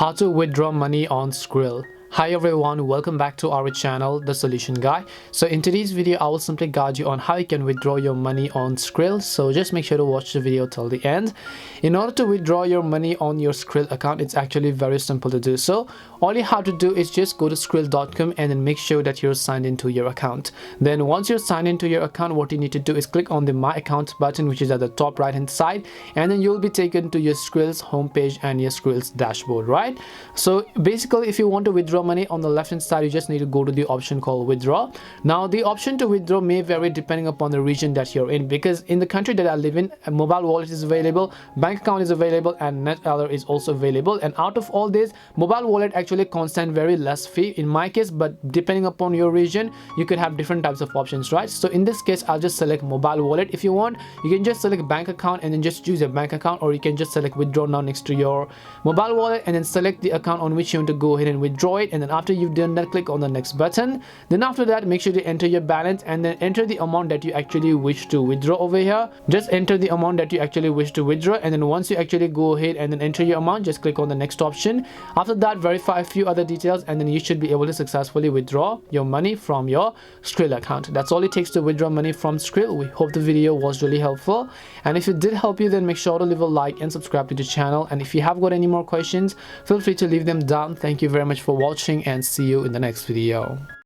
How to withdraw money on Skrill. Hi everyone, welcome back to our channel, The Solution Guy. So in today's video, I will simply guide you on how you can withdraw your money on Skrill. So just make sure to watch the video till the end. In order to withdraw your money on your Skrill account, it's actually very simple to do so. All you have to do is just go to skrill.com and then make sure that you're signed into your account. Then once you're signed into your account, what you need to do is click on the My Account button, which is at the top right hand side, and then you'll be taken to your Skrill's homepage and your Skrill's dashboard, right? So basically, if you want to withdraw money on the left hand side, you just need to go to the option called withdraw. Now the option to withdraw may vary depending upon the region that you're in, because in the country that I live in, a mobile wallet is available, bank account is available, and NetEller is also available. And out of all this, mobile wallet actually constant very less fee in my case, but depending upon your region, you could have different types of options, right? So in this case, I'll just select mobile wallet. If you want, you can just select bank account and then just choose a bank account, or you can just select withdraw now next to your mobile wallet and then select the account on which you want to go ahead and withdraw it. And then after you've done that, click on the next button. Then after that, make sure to enter your balance and then enter the amount that you actually wish to withdraw over here. Just enter the amount that you actually wish to withdraw, and then once you actually go ahead and then enter your amount, just click on the next option. After that, verify a few other details, and then you should be able to successfully withdraw your money from your Skrill account. That's all it takes to withdraw money from Skrill. We hope the video was really helpful, and if it did help you, then make sure to leave a like and subscribe to the channel. And if you have got any more questions, feel free to leave them down. Thank you very much for watching, and see you in the next video.